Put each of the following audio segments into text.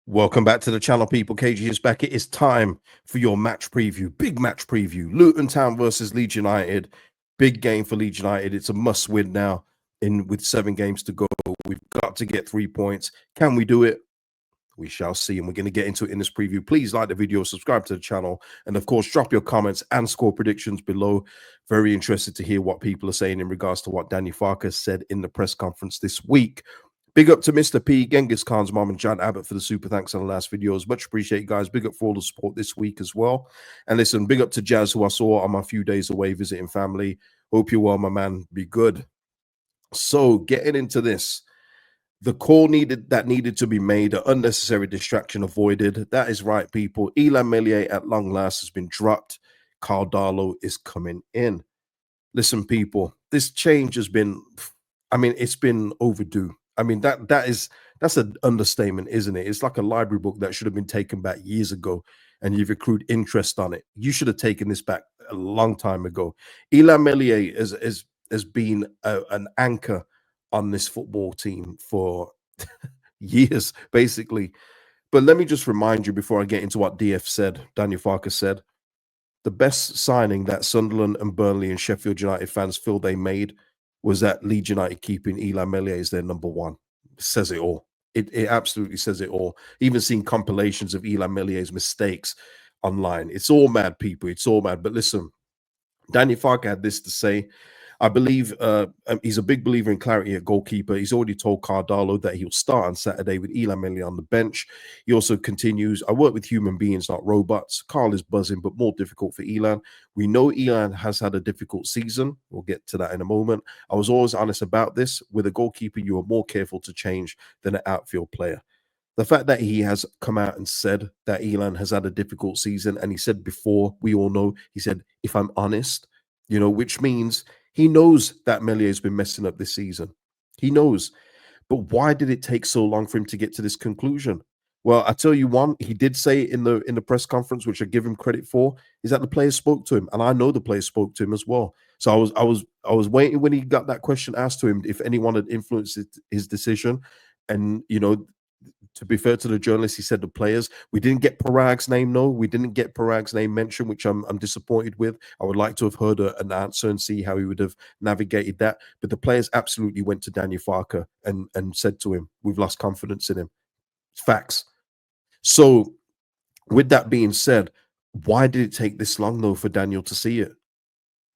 Welcome back to the channel, people. KG is back. It is time for your match preview. Big match preview. Luton Town versus Leeds United. Big game for Leeds United. It's a must-win now with 7 games to go. We've got to get 3 points. Can we do it? We shall see, and we're going to get into it in this preview. Please like the video, subscribe to the channel, and of course, drop your comments and score predictions below. Very interested to hear what people are saying in regards to what Daniel Farke said in the press conference this week. Big up to Mr. P, Genghis Khan's mom, and John Abbott for the super thanks on the last videos. Much appreciate, guys. Big up for all the support this week as well. And listen, big up to Jazz, who I saw on my few days away visiting family. Hope you're well, my man. Be good. So getting into this, the call that needed to be made, an unnecessary distraction avoided. That is right, people. Meslier at long last has been dropped. Carl Darlow is coming in. Listen, people, this change has been, it's been overdue. That's an understatement, isn't it? It's like a library book that should have been taken back years ago, and you've accrued interest on it. You should have taken this back a long time ago. Meslier has been an anchor on this football team for years, basically. But let me just remind you before I get into what DF said, Daniel Farke said, the best signing that Sunderland and Burnley and Sheffield United fans feel they made was that Leeds United keeping Meslier as their #1. It says it all. It absolutely says it all. Even seeing compilations of Meslier's mistakes online. It's all mad, people. It's all mad. But listen, Daniel Farke had this to say. I believe he's a big believer in clarity at goalkeeper. He's already told Carl Darlow that he'll start on Saturday with Meslier on the bench. He also continues, I work with human beings, not robots. Carl is buzzing, but more difficult for Elan. We know Elan has had a difficult season. We'll get to that in a moment. I was always honest about this. With a goalkeeper, you are more careful to change than an outfield player. The fact that he has come out and said that Elan has had a difficult season, and he said before, we all know, he said, if I'm honest, which means he knows that Meslier has been messing up this season. He knows. But why did it take so long for him to get to this conclusion? Well, I tell you one, he did say in the press conference, which I give him credit for, is that the players spoke to him, and I know the players spoke to him as well. So I was waiting when he got that question asked to him if anyone had influenced his decision, and to be fair to the journalist, he said the players. We didn't get Parag's name, no. We didn't get Parag's name mentioned, which I'm disappointed with. I would like to have heard an answer and see how he would have navigated that. But the players absolutely went to Daniel Farke and said to him, we've lost confidence in him. It's facts. So with that being said, why did it take this long, though, for Daniel to see it?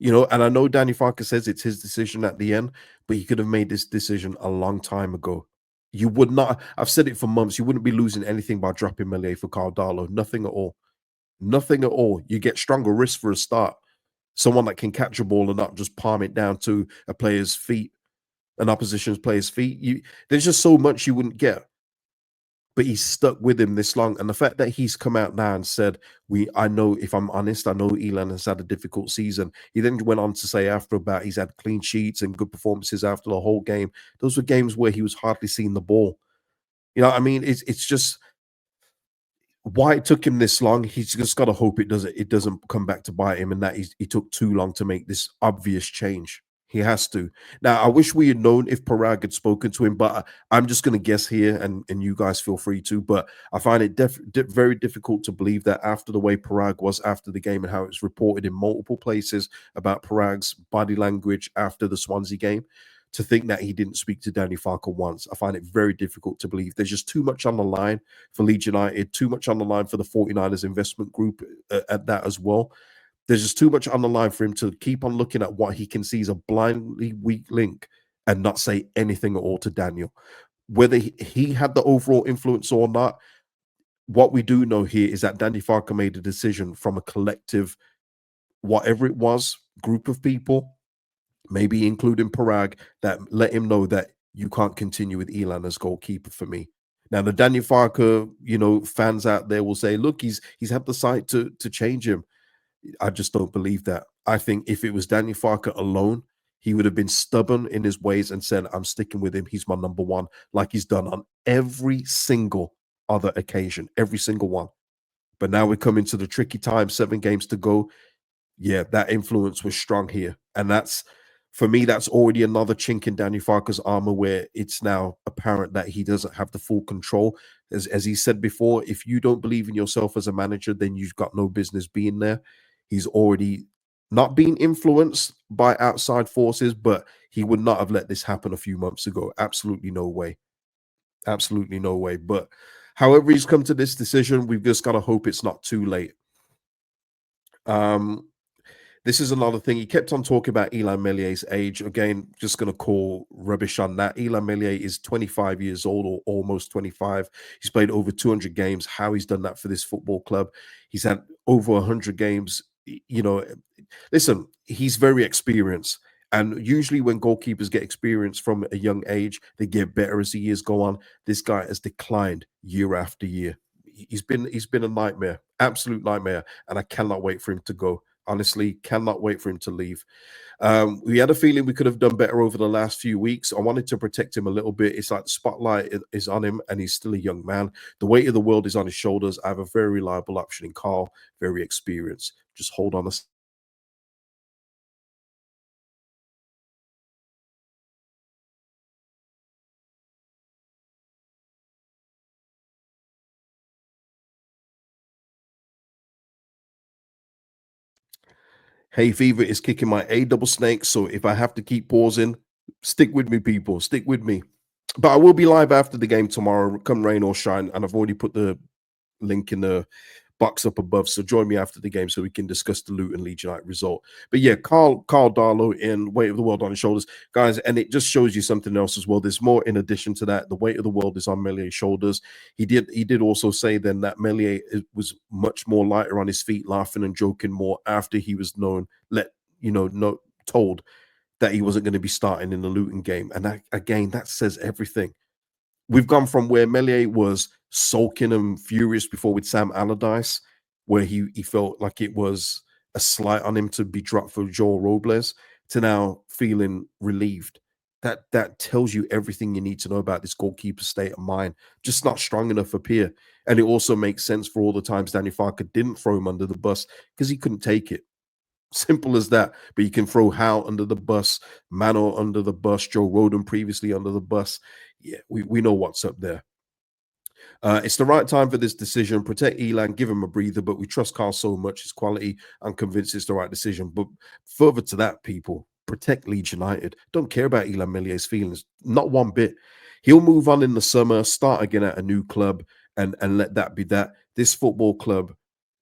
And I know Daniel Farke says it's his decision at the end, but he could have made this decision a long time ago. You would not, I've said it for months, you wouldn't be losing anything by dropping Meslier for Carl Darlow. Nothing at all. Nothing at all. You get stronger wrists for a start. Someone that can catch a ball and not just palm it down to a player's feet, an opposition's player's feet. There's just so much you wouldn't get. But he's stuck with him this long. And the fact that he's come out now and said, I know, if I'm honest, I know Elan has had a difficult season. He then went on to say after about he's had clean sheets and good performances after the whole game. Those were games where he was hardly seeing the ball. It's just why it took him this long. He's just got to hope it doesn't come back to bite him, and that he took too long to make this obvious change. He has to. Now, I wish we had known if Parag had spoken to him, but I'm just going to guess here, and you guys feel free to, but I find it very difficult to believe that after the way Parag was after the game and how it was reported in multiple places about Parag's body language after the Swansea game, to think that he didn't speak to Daniel Farke once. I find it very difficult to believe. There's just too much on the line for Leeds United, too much on the line for the 49ers investment group at that as well. There's just too much on the line for him to keep on looking at what he can see as a blindly weak link and not say anything at all to Daniel. Whether he had the overall influence or not, what we do know here is that Daniel Farke made a decision from a collective, whatever it was, group of people, maybe including Parag, that let him know that you can't continue with Elan as goalkeeper for me. Now, the Daniel Farke, fans out there will say, look, he's had the sight to change him. I just don't believe that. I think if it was Daniel Farke alone, he would have been stubborn in his ways and said, I'm sticking with him. He's my #1, like he's done on every single other occasion, every single one. But now we're coming to the tricky time, 7 games to go. Yeah, that influence was strong here. And for me, that's already another chink in Daniel Farke's armor where it's now apparent that he doesn't have the full control. As he said before, if you don't believe in yourself as a manager, then you've got no business being there. He's already not being influenced by outside forces, but he would not have let this happen a few months ago. Absolutely no way. Absolutely no way. But however he's come to this decision, we've just got to hope it's not too late. Um, this is another thing. He kept on talking about Eli Melier's age. Again, just going to call rubbish on that. Eli Melier is 25 years old or almost 25. He's played over 200 games. How he's done that for this football club. He's had over 100 games. You know, listen, he's very experienced. And usually when goalkeepers get experience from a young age, they get better as the years go on. This guy has declined year after year. He's been a nightmare, absolute nightmare, and I cannot wait for him to go. Honestly, cannot wait for him to leave. We had a feeling we could have done better over the last few weeks. I wanted to protect him a little bit. It's like the spotlight is on him, and he's still a young man. The weight of the world is on his shoulders. I have a very reliable option in Carl, very experienced. Just hold on a Hay fever is kicking my A double snake. So if I have to keep pausing, stick with me, people. Stick with me. But I will be live after the game tomorrow, come rain or shine. And I've already put the link in the box up above. So join me after the game so we can discuss the Luton Leeds United result. But yeah, Carl Darlow in weight of the world on his shoulders, guys, and it just shows you something else as well. There's more in addition to that. The weight of the world is on Melier's shoulders. He did also say then that Meslier was much more lighter on his feet, laughing and joking more after he was told that he wasn't going to be starting in the Luton game. And that, again, that says everything. We've gone from where Meslier was sulking and furious before with Sam Allardyce, where he felt like it was a slight on him to be dropped for Joel Robles, to now feeling relieved. That tells you everything you need to know about this goalkeeper's state of mind. Just not strong enough up here. And it also makes sense for all the times Danny Farke didn't throw him under the bus because he couldn't take it. Simple as that. But you can throw Howe under the bus, Mano under the bus, Joe Roden previously under the bus. Yeah, we know what's up there. It's the right time for this decision. Protect Elan, give him a breather, but we trust Carl so much, his quality. I'm convinced it's the right decision. But further to that, people, protect Leeds United. Don't care about Elan Melier's feelings, not one bit. He'll move on in the summer, start again at a new club, and let that be that. This football club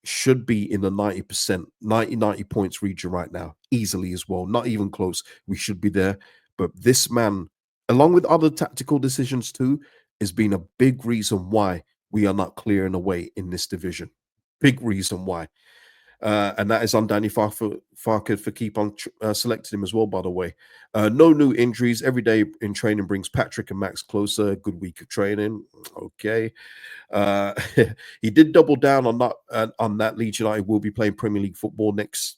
should be in the 90%, 90 points region right now, easily as well. Not even close. We should be there. But this man, along with other tactical decisions too, has been a big reason why we are not clearing away in this division. Big reason why. And that is on Danny Farke for keep on selecting him as well, by the way. No new injuries. Every day in training brings Patrick and Max closer. Good week of training. Okay. Uh, he did double down on that. Leeds United will be playing Premier League football next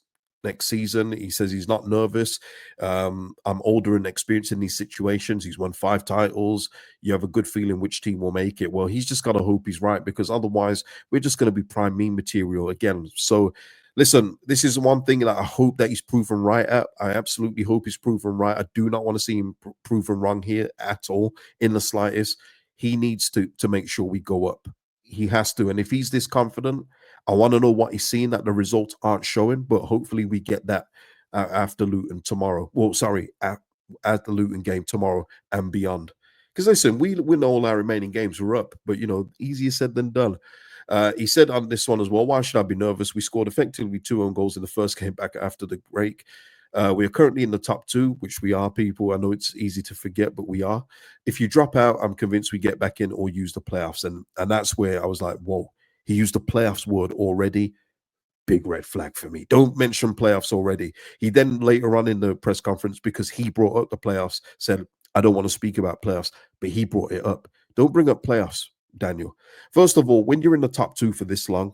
season. He says he's not nervous. I'm older and experienced in these situations. He's won 5 titles. You have a good feeling which team will make it. Well, he's just got to hope he's right, because otherwise we're just going to be prime meme material again. So listen, this is one thing that I hope that he's proven right at. I absolutely hope he's proven right. I do not want to see him proven wrong here at all, in the slightest. He needs to make sure we go up. He has to. And if he's this confident, I want to know what he's seeing that the results aren't showing. But hopefully we get that after Luton tomorrow. Well, sorry, at the Luton game tomorrow and beyond. Because listen, we win all our remaining games. We're up, but easier said than done. He said on this one as well, why should I be nervous? We scored effectively 2 own goals in the first game back after the break. We are currently in the top 2, which we are, people. I know it's easy to forget, but we are. If you drop out, I'm convinced we get back in or use the playoffs. And that's where I was like, whoa, he used the playoffs word already. Big red flag for me. Don't mention playoffs already. He then later on in the press conference, because he brought up the playoffs, said, I don't want to speak about playoffs, but he brought it up. Don't bring up playoffs, Daniel. First of all, when you're in the top 2 for this long,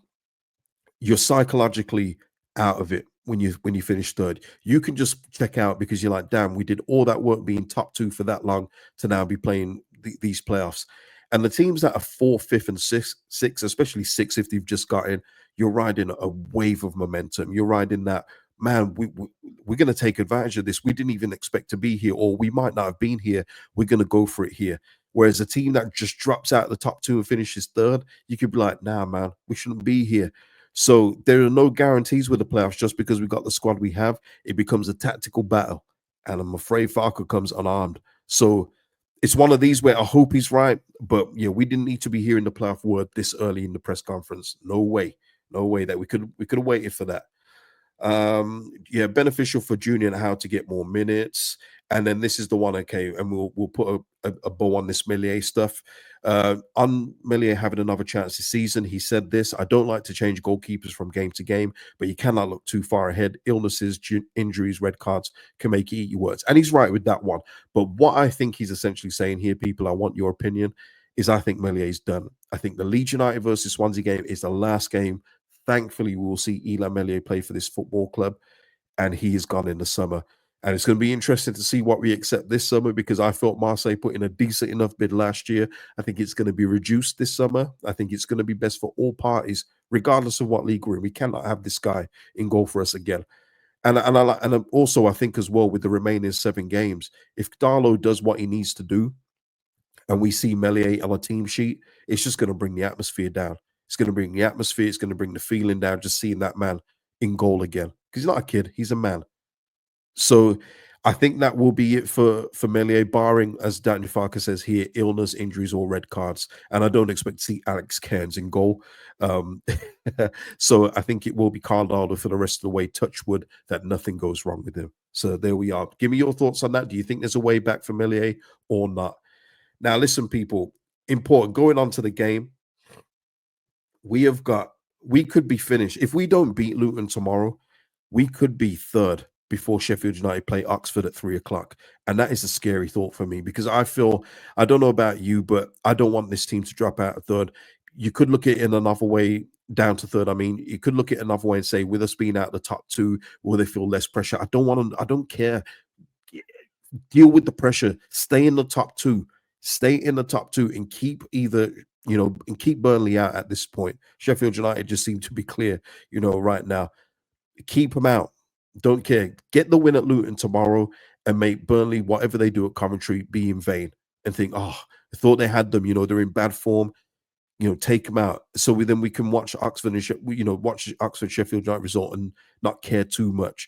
you're psychologically out of it when you finish third. You can just check out because you're like, damn, we did all that work being top 2 for that long to now be playing these playoffs. And the teams that are 4th, 5th, and 6th, especially 6th, if they've just got in, you're riding a wave of momentum. You're riding that, man, we're going to take advantage of this. We didn't even expect to be here, or we might not have been here. We're going to go for it here. Whereas a team that just drops out of the top two and finishes third, you could be like, nah, man, we shouldn't be here. So there are no guarantees with the playoffs. Just because we got the squad we have, it becomes a tactical battle. And I'm afraid Farke comes unarmed. So it's one of these where I hope he's right. But yeah, we didn't need to be hearing the playoff word this early in the press conference. No way. No way that we could have waited for that. Yeah, beneficial for Junior and how to get more minutes. And then this is the one, okay, and we'll put a bow on this Meslier stuff. On Meslier having another chance this season, he said this: I don't like to change goalkeepers from game to game, but you cannot look too far ahead. Illnesses, injuries, red cards can make you eat your words. And he's right with that one. But what I think he's essentially saying here, people, I want your opinion, is I think Meslier's done. I think the Leeds United versus Swansea game is the last game. Thankfully, we will see Elan Meslier play for this football club, and he is gone in the summer. And it's going to be interesting to see what we accept this summer, because I thought Marseille put in a decent enough bid last year. I think it's going to be reduced this summer. I think it's going to be best for all parties, regardless of what league we're in. We cannot have this guy in goal for us again. And also I think as well, with the remaining 7 games, if Darlow does what he needs to do, and we see Meslier on a team sheet, it's just going to bring the atmosphere down. It's going to bring the atmosphere. It's going to bring the feeling down, just seeing that man in goal again. Because he's not a kid, he's a man. So I think that will be it for Meslier, barring, as Daniel Farke says here, illness, injuries, or red cards. And I don't expect to see Alex Cairns in goal. So I think it will be Carl Darlow for the rest of the way. Touch wood that nothing goes wrong with him. So there we are. Give me your thoughts on that. Do you think there's a way back for Meslier or not? Now, listen, people, important. Going on to the game, we could be finished. If we don't beat Luton tomorrow, we could be third before Sheffield United play Oxford at 3:00. And that is a scary thought for me, because I don't know about you, but I don't want this team to drop out of third. You could look at it in another way, down to third. I mean, you could look at it another way and say, with us being out the top 2, will they feel less pressure? I don't care. Deal with the pressure. Stay in the top 2. Stay in the top 2 and keep and keep Burnley out at this point. Sheffield United just seem to be clear, right now. Keep them out. Don't care. Get the win at Luton tomorrow and make Burnley, whatever they do at Coventry, be in vain, and think, oh, I thought they had them. They're in bad form. Take them out. So then we can watch Oxford and watch Oxford Sheffield United result and not care too much.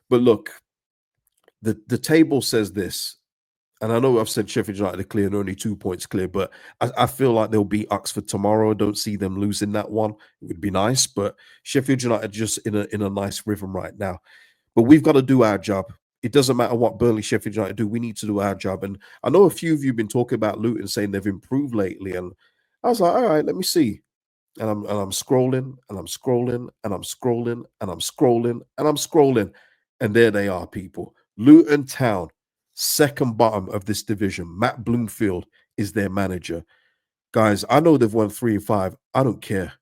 But look, the table says this. And I know I've said Sheffield United are clear and only 2 points clear, but I feel like they'll beat Oxford tomorrow. I don't see them losing that one. It would be nice, but Sheffield United just in a nice rhythm right now. But we've got to do our job. It doesn't matter what Burnley, Sheffield United do. We need to do our job. And I know a few of you have been talking about Luton, saying they've improved lately. And I was like, all right, let me see. And I'm scrolling and I'm scrolling and I'm scrolling and I'm scrolling and I'm scrolling. And there they are, people. Luton Town, second bottom of this division. Matt Bloomfield is their manager. Guys, I know they've won 3 and 5. I don't care.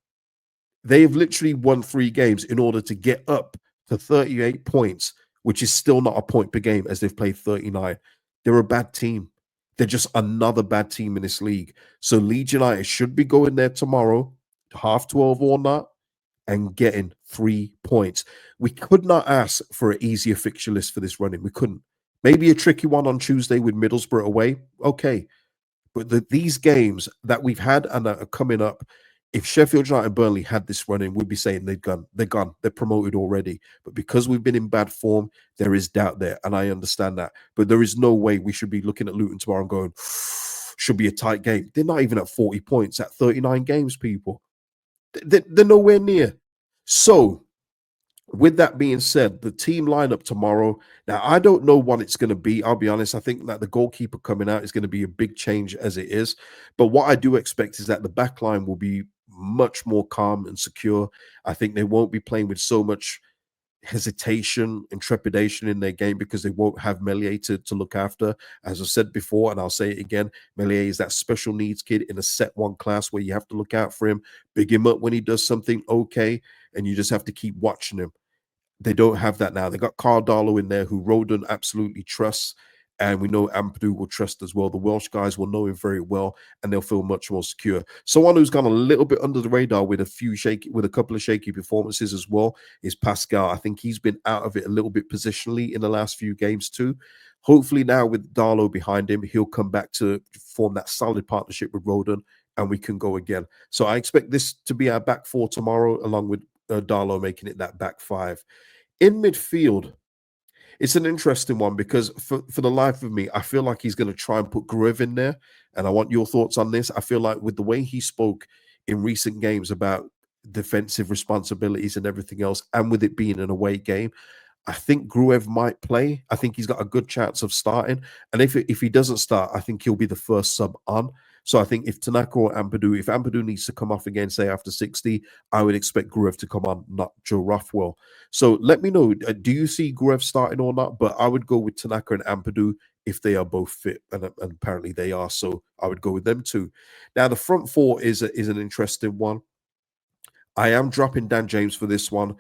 They've literally won 3 games in order to get up to 38 points, which is still not a point per game, as they've played 39. They're a bad team. They're just another bad team in this league. So Leeds United should be going there tomorrow, 12:30 or not, and getting 3 points. We could not ask for an easier fixture list for this running. We couldn't. Maybe a tricky one on Tuesday with Middlesbrough away. Okay. But these games that we've had and that are coming up, if Sheffield United and Burnley had this running, we'd be saying they're gone. They're promoted already. But because we've been in bad form, there is doubt there. And I understand that. But there is no way we should be looking at Luton tomorrow and going, should be a tight game. They're not even at 40 points at 39 games, people. They're nowhere near. So, with that being said, the team lineup tomorrow. Now, I don't know what it's going to be. I'll be honest. I think that the goalkeeper coming out is going to be a big change as it is. But what I do expect is that the back line will be much more calm and secure. I think they won't be playing with so much hesitation and trepidation in their game, because they won't have Meslier to look after. As I've said before, and I'll say it again, Meslier is that special needs kid in a set 1 class where you have to look out for him, big him up when he does something okay, and you just have to keep watching him. They don't have that now. They got Carl Darlow in there, who Rodon absolutely trusts, and we know Ampadu will trust as well. The Welsh guys will know him very well, and they'll feel much more secure. Someone who's gone a little bit under the radar with a couple of shaky performances as well is Pascal. I think he's been out of it a little bit positionally in the last few games too. Hopefully now with Darlow behind him, he'll come back to form that solid partnership with Roden, and we can go again. So I expect this to be our back four tomorrow, along with Darlow making it that back five. In midfield, it's an interesting one because for the life of me, I feel like he's going to try and put Gruev in there. And I want your thoughts on this. I feel like with the way he spoke in recent games about defensive responsibilities and everything else, and with it being an away game, I think Gruev might play. I think he's got a good chance of starting. And if he doesn't start, I think he'll be the first sub on. So I think if Tanaka or Ampadu, if Ampadu needs to come off again, say after 60, I would expect Gruev to come on, not Joe Rothwell. So let me know, do you see Gruev starting or not? But I would go with Tanaka and Ampadu if they are both fit, and apparently they are. So I would go with them too. Now, the front four is an interesting one. I am dropping Dan James for this one,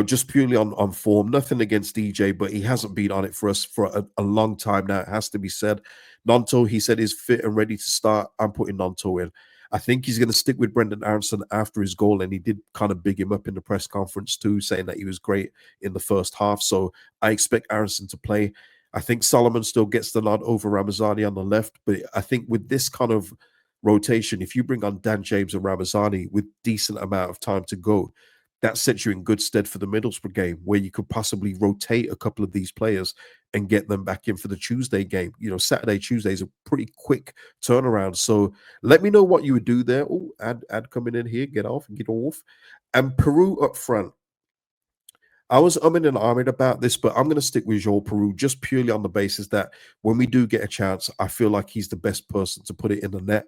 just purely on form. Nothing against DJ, but he hasn't been on it for us for a long time now. It has to be said. Nonto, he said, is fit and ready to start. I'm putting Nonto in. I think he's going to stick with Brendan Aronson after his goal, and he did kind of big him up in the press conference too, saying that he was great in the first half. So I expect Aronson to play. I think Solomon still gets the nod over Ramazani on the left, but I think with this kind of rotation, if you bring on Dan James and Ramazani with decent amount of time to go, that sets you in good stead for the Middlesbrough game, where you could possibly rotate a couple of these players and get them back in for the Tuesday game. You know, Saturday, Tuesday is a pretty quick turnaround. So let me know what you would do there. Oh, ad coming in here, get off and get off. And Peru up front. I was umming and ahhing about this, but I'm going to stick with Joel Peru just purely on the basis that when we do get a chance, I feel like he's the best person to put it in the net.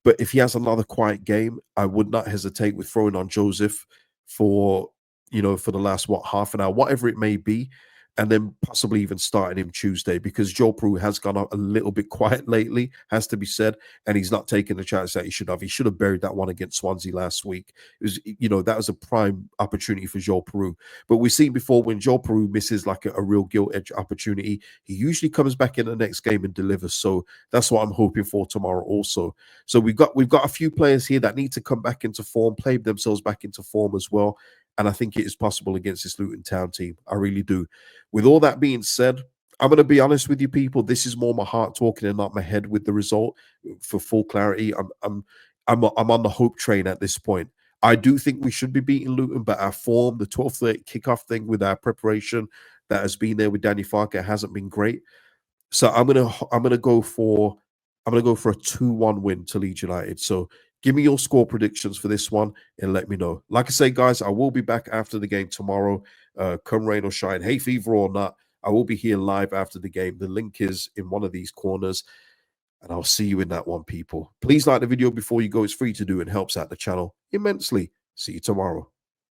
But if he has another quiet game, I would not hesitate with throwing on Joseph for, for the last, half an hour, whatever it may be, and then possibly even starting him Tuesday, because Joel Peru has gone out a little bit quiet lately, has to be said, and he's not taking the chance that he should have. He should have buried that one against Swansea last week. It was, that was a prime opportunity for Joel Peru. But we've seen before when Joel Peru misses like a real gilt edge opportunity, he usually comes back in the next game and delivers. So that's what I'm hoping for tomorrow also. So we've got a few players here that need to come back into form, play themselves back into form as well. And I think it is possible against this Luton Town team. I really do. With all that being said, I'm going to be honest with you, people. This is more my heart talking and not my head with the result. For full clarity, I'm on the hope train at this point. I do think we should be beating Luton, but our form, the 12:30 kickoff thing with our preparation that has been there with Danny Farke hasn't been great. So I'm gonna go for a 2-1 win to Leeds United. So give me your score predictions for this one and let me know. Like I say, guys, I will be back after the game tomorrow. Come rain or shine, hay fever or not, I will be here live after the game. The link is in one of these corners, and I'll see you in that one, people. Please like the video before you go. It's free to do and helps out the channel immensely. See you tomorrow.